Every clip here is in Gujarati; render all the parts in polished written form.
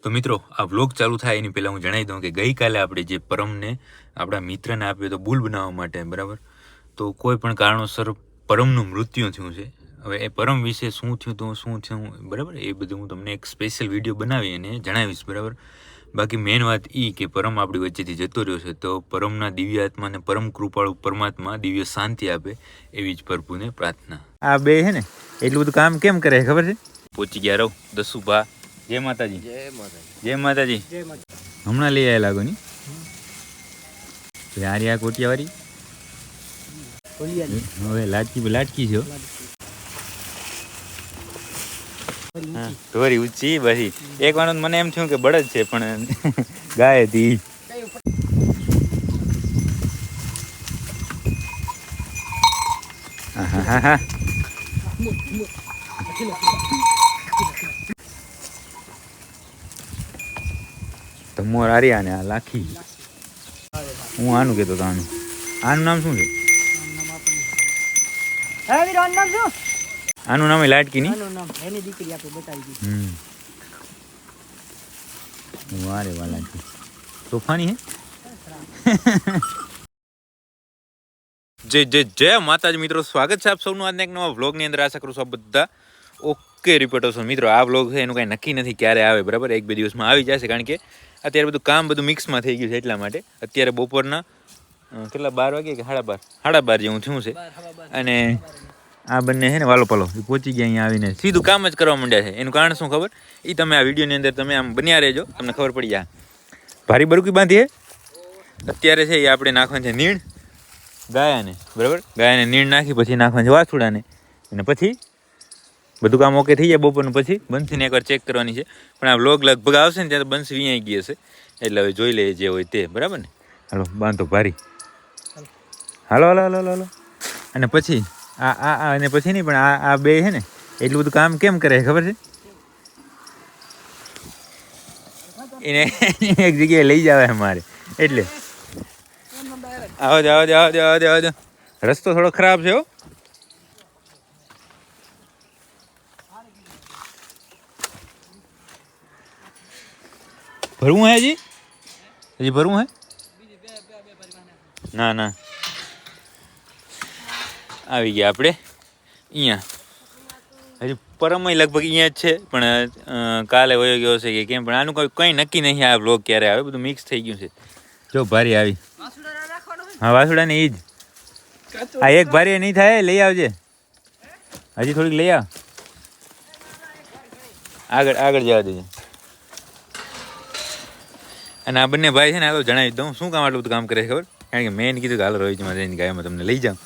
તો મિત્રો આ વ્લોગ ચાલુ થાય એની પહેલાં હું જણાવી દઉં કે ગઈકાલે આપણે જે પરમને આપણા મિત્રને આપ્યો તો બુલ બનાવવા માટે બરાબર, તો કોઈ પણ કારણોસર પરમનું મૃત્યુ થયું છે. હવે એ પરમ વિશે શું થયું તો શું થયું બરાબર, એ બધું હું તમને એક સ્પેશિયલ વિડીયો બનાવી અને જણાવીશ બરાબર. બાકી મેઇન વાત એ કે પરમ આપણી વચ્ચેથી જતો રહ્યો છે, તો પરમના દિવ્ય આત્માને પરમ કૃપાળુ પરમાત્મા દિવ્ય શાંતિ આપે એવી જ પ્રભુને પ્રાર્થના. આ બે છે ને એટલું બધું કામ કેમ કરે ખબર છે? પહોંચી ગયા રહો દસુભા. જય માતાજી. જય માતાજી. જય માતાજી. જય માતાજી. હમણાં લઈ આવ્યા લાગો ની યાર આ કોટિયાવાળી હવે લાટકી છે ઢોરી ઊંચી બધી. એક વાર મને એમ થયું કે બળદ છે પણ ગાય હતી. તમોર આર્યા ને આ લાખી. હું આનું કેતો તો આનું નામ શું છે? આનું નામ લાટકી ની. વારે વાલા તોફાની હે. જય જય જય માતાજી મિત્રો, સ્વાગત છે આપ સૌનું આજના એક નવા વ્લોગની અંદર. આશા કરું છું આપ બધા ઓકે રિપોર્ટો છો. મિત્રો આ વ્લોગ છે એનું કાંઈ નક્કી નથી ક્યારે આવે બરાબર, એક બે દિવસમાં આવી જશે, કારણ કે અત્યારે બધું કામ બધું મિક્સમાં થઈ ગયું છે. એટલા માટે અત્યારે બપોરના કેટલા 12 વાગે કે 12:30 જેવું થયું છે. અને આ બંને છે ને વાલો પાલો એ પહોંચી ગયા અહીંયા આવીને સીધું કામ જ કરવા માંડ્યા છે. એનું કારણ શું ખબર? એ તમે આ વિડીયોની અંદર તમે આમ બન્યા રહેજો, તમને ખબર પડી જાય. ભારી બરુકી બાંધી હે અત્યારે છે એ આપણે નાખવાની છે નીણ ગાયાને બરાબર. ગાયાને નીણ નાખી પછી નાખવાની છે વાછુડાને, અને પછી બધું કામ ઓકે થઈ જાય. બપોરનું પછી બંસીને એકવાર ચેક કરવાની છે. પણ આ વ્લોગ લગભગ આવશે ને ત્યારે બંસી વિયાઈ ગઈ હશે, એટલે હવે જોઈ લઈએ જે હોય તે બરાબર ને. હાલો બાંધો ભારી. હાલો હાલો હાલો હાલો. અને પછી અને પછી નહીં પણ આ બે છે ને એટલું બધું કામ કેમ કરે ખબર છે? એને એક જગ્યાએ લઈ જવાય મારે, એટલે આવો જ આવો જ આવો જ આવો જ આવો જ. રસ્તો થોડો ખરાબ છે હો. ભરવું હે હજી ભરવું હે? ના ના આવી ગયા આપણે અહીંયા. હજી પરમય લગભગ અહીંયા જ છે, પણ કાલે વયો ગયો છે કે કેમ, પણ આનું કંઈ નક્કી નહીં. આ વ્લોગ ક્યારે આવે બધું મિક્સ થઈ ગયું છે. જો ભારી આવી. હા વાસુડા ને એ જ. આ એક ભારી નહીં થાય, લઈ આવજે હજી થોડીક લઈ આવ. આગળ જવા દેજે. અને આ બંને ભાઈ છે ને આ તો જણાવી દઉં શું કામ આટલું બધું કામ કરે છે ખબર? કારણ કે મેં કીધું કે હાલો રોહિતમાં જઈને ગાયમાં તમને લઈ જાઉં,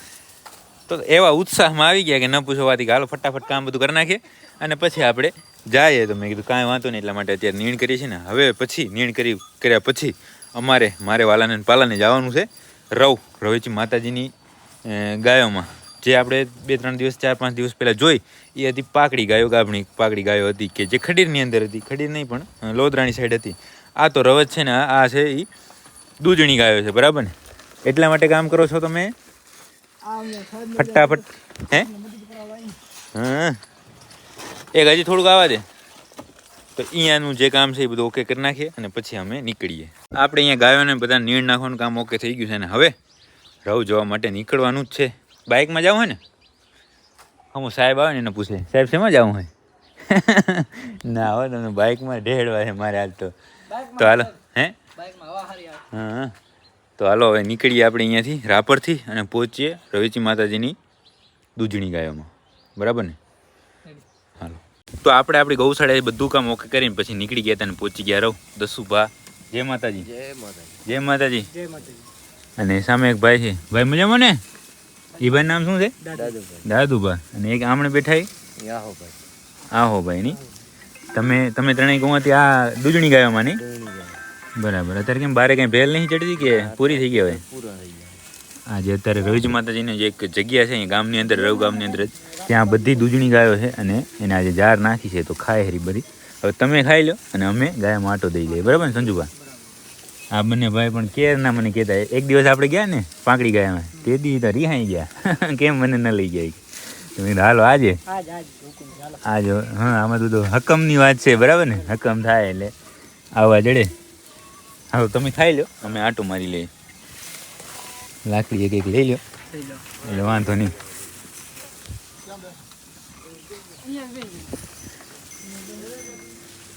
તો એવા ઉત્સાહમાં આવી ગયા કે ન પૂછવાથી કે હાલો ફટાફટ કામ બધું કરી નાખીએ અને પછી આપણે જઈએ. તો મેં કીધું કાંઈ વાંધો નહીં, એટલા માટે અત્યારે નીણ કરીએ છીએ ને. હવે પછી નીણ કર્યા પછી મારે વાલાને પાલાને જવાનું છે રવિજી માતાજીની ગાયોમાં. જે આપણે 2-3 દિવસ 4-5 દિવસ પહેલાં જોઈ એ હતી પાકડી ગાયો, ગાભણી પાકડી ગાયો હતી કે જે ખડીરની અંદર હતી. ખડીર નહીં પણ લોધરાણી સાઈડ હતી. આ તો રવત છે ને આ છે એ દૂધણી ગાયો છે બરાબર ને. એટલા માટે કામ કરો છો તમે ફટાફટ. હે હા એક હજી થોડુંક આવવા દે તો અહીંયાનું જે કામ છે એ બધું ઓકે કરી નાખીએ અને પછી અમે નીકળીએ. આપણે અહીંયા ગાયોને બધા નીણ નાખવાનું કામ ઓકે થઈ ગયું છે ને હવે રવ જવા માટે નીકળવાનું જ છે. બાઇકમાં જવું હોય ને હું સાહેબ આવે ને એને પૂછે સાહેબ શેમાં જવું હોય? ના હવે તમને બાઇકમાં ઢેડવા છે મારે હાલ તો હાલો. હે હા તો હાલો હવે નીકળીએ આપણે અહીંયાથી રાપરથી અને પહોંચીએ રવિજી માતાજીની દૂધણી ગાયોમાં બરાબર ને. હાલો તો આપણે આપણી ગૌશાળાએ બધું કામ ઓકે કરીને પછી નીકળી ગયા હતા અને પહોંચી ગયા રહો દસુભા. જય માતાજી. જય માતાજી. અને સામે એક ભાઈ છે. ભાઈ મજામાં ને? એ ભાઈ નામ શું છે? દાદુભા. અને એક આમણે બેઠા આહો ભાઈ ની. તમે ત્રણેય ગોવાથી આ દૂધણી ગાયોમાં નહીં બરાબર. અત્યારે કેમ બારે કઈ ભેલ નહીં ચડતી કે પૂરી થઈ ગયા હોય? હા જે અત્યારે રવિજી માતાજીની જે એક જગ્યા છે અહીંયા ગામની અંદર, રવ ગામની અંદર જ, ત્યાં બધી દૂધણી ગાયો છે અને એને આજે જાર નાખી છે તો ખાય હરી બધી. હવે તમે ખાઈ લો અને અમે ગાયમાં આટો દઈ લઈએ બરાબર ને સંજુભા? આ બંને ભાઈ પણ કેર ના મને કહેતા. એક દિવસ આપણે ગયા ને પાકડી ગાયમાં તે દી તો રિહાઈ ગયા કેમ મને ન લઈ ગયા. હાલો આજે હા આમાં તો હકમની વાત છે બરાબર ને. હકમ થાય એટલે આવવા જડે. હા તમે ખાઈ લો, અમે આટો મારી લઈએ. લાકડી એક લઈ લો એટલે વાંધો નહીં.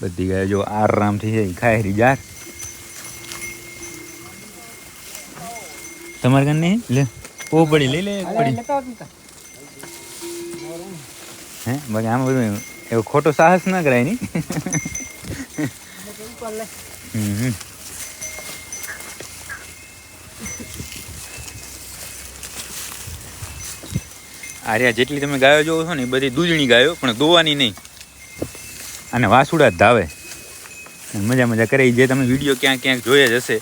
બધી ગાયો જો આરામથી છે ખાય રહી યાર. તમારે કાન નહીં લે ઓ પડી લઈ લે પડી. હે બાકી આમાં બધું એવો ખોટો સાહસ ના કરાય નહીં. આર્યા જેટલી તમે ગાયો જોવો છો ને એ બધી દૂધણી ગાયો, પણ દોવાની નહીં. અને વાસુડા જ ધાવે, મજા મજા કરે. જે તમે વિડીયો ક્યાંક ક્યાંક જોયા જ હશે,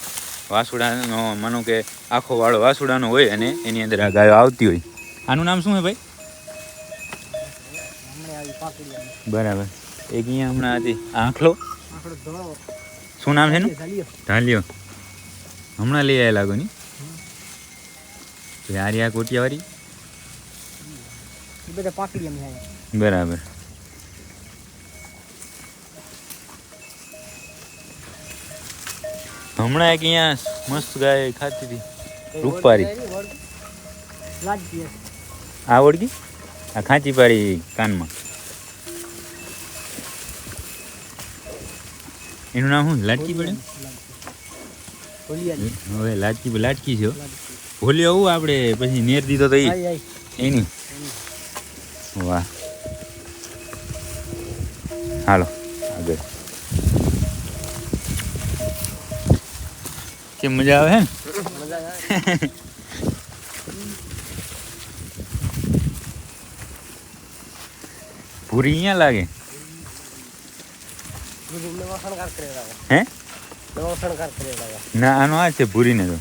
વાસુડાનો માનો કે આખો વાળો વાસુડાનો હોય અને એની અંદર આ ગાયો આવતી હોય. આનું નામ શું છે ભાઈ? બરાબર. એક અહીંયા હમણાં હતી આંખલો, શું નામ છે એનું? ઢાલિયો. હમણાં લઈ આવ્યા લાગો ની. આર્યા કોટિયાવાળી બરાબર. હમણાં એક અહીંયા મસ્ત ગાય ખાતી હતી રૂપારી. આ ઓળખી? આ ખાંચી પાડી કાનમાં. એનું નામ શું? લાટકી પડે? હવે લાટકી છે. ભોલ્યો આવું આપણે પછી નેર દીધો તો એની. વાહ. હાલો આગળ. કેમ મજા આવે હે ને? પૂરી અહીંયા લાગે હે? ના આનો આ છે ભૂરી ને તો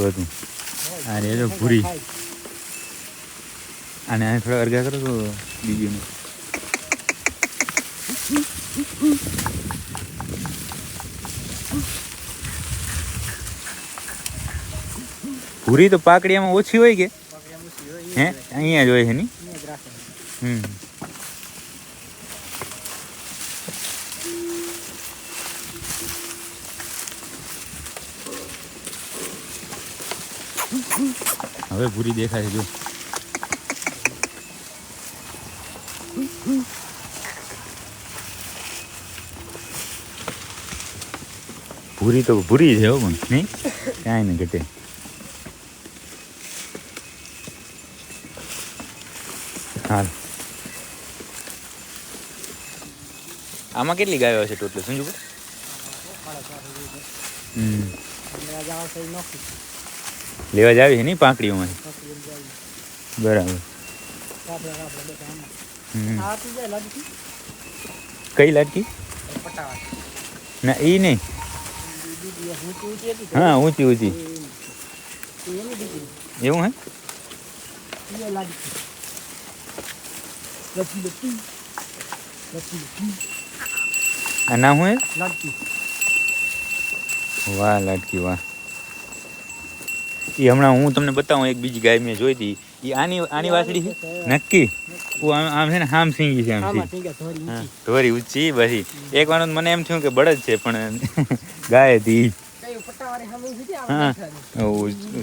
હતું. અરે તો ભૂરી. અને આ થોડા અરગા કરો તો બીજું ને. ભૂરી તો પાકડીયામાં ઓછી હોય કે હે? અહીંયા જ હોય છે ની. હવે ભૂરી દેખાય છે જો. ભૂરી તો ભૂરી છે હો, પણ નહીં કાંઈ ને ઘટે. હાલ આમાં કેટલી ગાયો હશે ટોટલ સમજુ? લેવા જ આવી છે નહીં પાંકડીઓમાં. બરાબર. કઈ લાડકી? ના એ નહીં. હા ઊંચી ઊંચી એવું હે? આ નામ શું હે? વાહ લાડકી વાહ. એ હમણાં હું તમને બતાવું એક બીજી ગાય મેં જોઈ હતી. એ આની વાસળી છે નક્કી. આમ છે ને હામ સિંગી છે. આમ ધોરી ઊંચી બધી. એક વાર મને એમ થયું કે બળદ છે પણ ગાય હતી. હા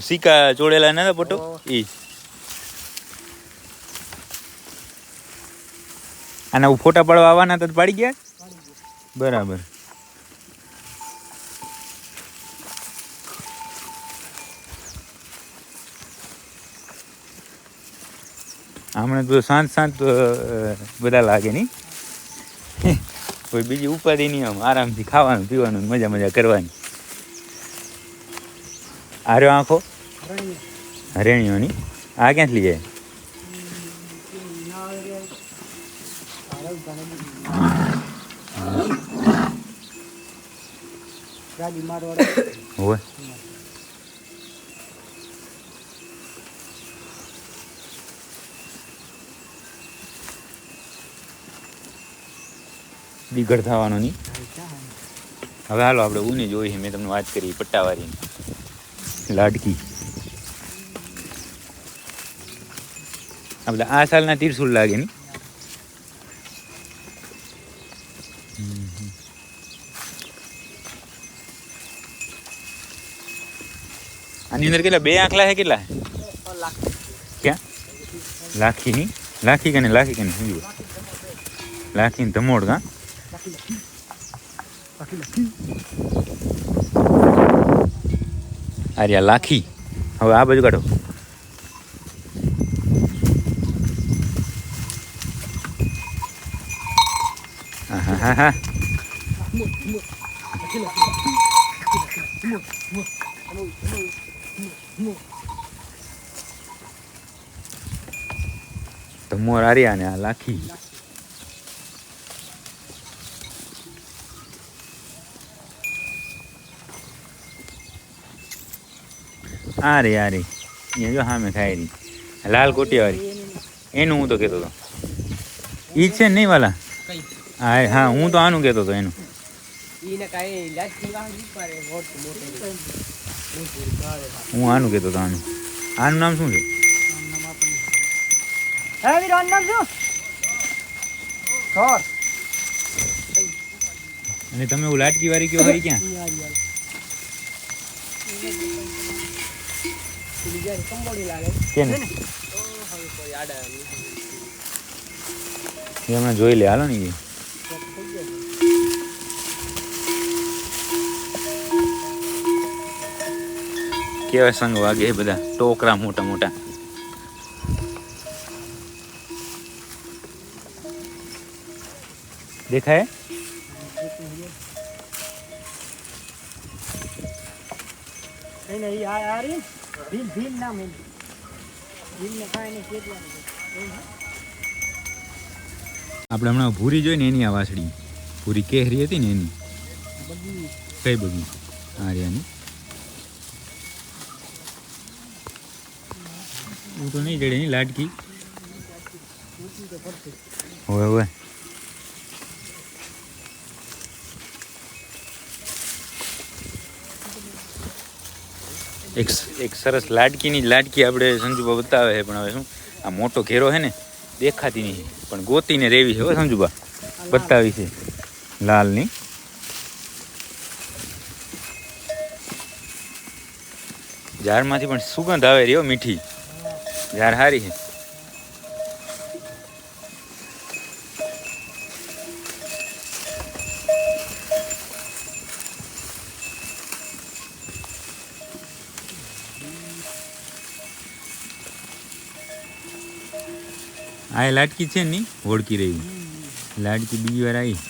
સિક્કા ચોડેલા નતા પટો ઈ. આના ફોટા પાડવા આવવાના તો પાડી ગયા. બરાબર. હમણાં તો શાંત બધા લાગે નહીં. કોઈ બીજી ઉપાધિ નહીં. આમ આરામથી ખાવાનું પીવાનું મજા કરવાની. આર્યો આંખો હરેણીઓની. આ ક્યાંથી લઈ જાય? હોય દીગડ થવાનો નહીં. હવે હાલો આપણે ઊની જોઈ. મેં તમને વાત કરી પટ્ટાવાળી લાડકી. આ બધા આ સાલના ત્રિશુલ લાગે નહીં. આની અંદર કેટલા 2 આંખલા છે કેટલા ક્યાં લાખીની લાખી કને સમજો લાખી ધમોડ કા આર્યા લાખી હવે આ બાજુ કાઢો હા ધમોર આર્યા ને આ લાખી આ રે અહીંયા જો સામે ખાઈ રહી લાલ કોટિયાવાળી એનું હું તો કહેતો હતો ઈ છે ને નહીં વાલા હા હું તો આનું કહેતો હતો એનું હું આનું કહેતો હતો આનું નામ શું છે અને તમે લાટકી વાળી કયો હોય ક્યાં હમણાં જોઈ લે હાલો ને કેવા સંગ વાગે બધા ટોકરા મોટા મોટા દેખાય આપણે હમણાં ભૂરી જોઈ ને એની આ વાસળી ભૂરી કેહરી હતી ને એની કઈ બગી આર્યાની હું તો નહીં જડે એની લાટકી હોય એક સરસ લાડકીની લાડકી આપણે સંજુબા બતાવે છે પણ હવે શું આ મોટો ઘેરો છે ને દેખાતી નહીં પણ ગોતીને રેવી છે હો સંજુબા બતાવી છે લાલની ઝાડમાંથી પણ સુગંધ આવે રહ્યો મીઠી ઝાડ સારી છે આ લાટકી છે ને ઓળખી રહી લાટકી બીજી વાર આવી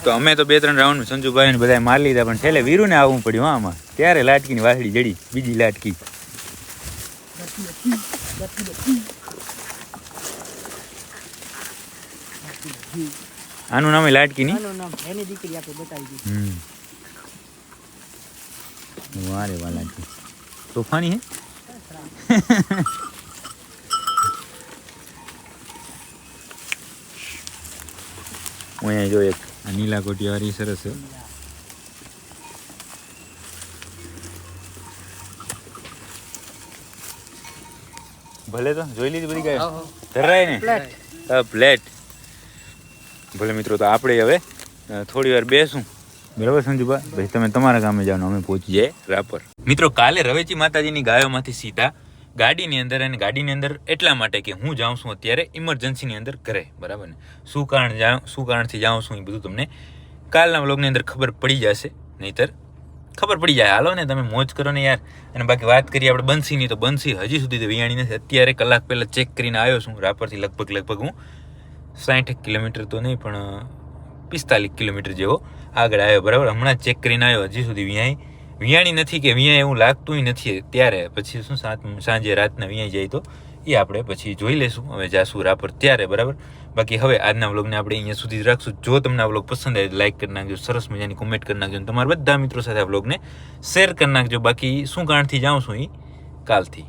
તો અમે તો 2-3 રાઉન્ડ સંજુભાઈ ને બધા મારી લીધા પણ છેલ્લે વીરુ ને આવવું પડ્યું આમાં ત્યારે લાટકીની વાસળી જડી બીજી લાટકી આનું નામ લાટકી ની એની દીકરી આપણે બતાવી દીધી વારે વા લાટકી તોફાની હે અહીંયા જો એક નીલા કોટિયાવાળી સરસ છે ભલે તો જોઈ લીધી બધી ગાય ધરાય ને પ્લેટ ભલે મિત્રો તો આપણે હવે થોડી વાર બેસું બરાબર સંજુબા ભાઈ તમે તમારા ગામે જાઓ અમે પહોંચી જાય રાપર મિત્રો કાલે રવેચી માતાજીની ગાયોમાંથી સીધા ગાડીની અંદર અને ગાડીની અંદર એટલા માટે કે હું જાઉં છું અત્યારે ઇમરજન્સીની અંદર ઘરે બરાબર ને શું કારણથી જાઉં છું એ બધું તમને કાલના વ્લોગની અંદર ખબર પડી જશે નહીંતર ખબર પડી જાય હાલો ને તમે મોજ કરો ને યાર અને બાકી વાત કરીએ આપણે બંસીની તો બંસી હજી સુધી તો વિયાણી નથી અત્યારે કલાક પહેલાં ચેક કરીને આવ્યો છું રાપરથી લગભગ હું 60 કિલોમીટર તો નહીં પણ 45 કિલોમીટર જેવો આગળ આવ્યો બરાબર હમણાં ચેક કરીને આવ્યો હજી સુધી વિયાણી નથી કે વિયાય એવું લાગતું નથી ત્યારે પછી શું સાંજે રાતના વિયાઈ જાય તો એ આપણે પછી જોઈ લેશું હવે જાશું રાપર ત્યારે બરાબર બાકી હવે આજના વ્લોગને આપણે અહીંયા સુધી જ રાખશું જો તમને આ વ્લોગ પસંદ આવે લાઈક કરી નાખજો સરસ મજાની કોમેન્ટ કરી નાખજો અને તમારા બધા મિત્રો સાથે આ વ્લોગને શેર કરી નાખજો બાકી શું કારણથી જાઉં છું એ કાલથી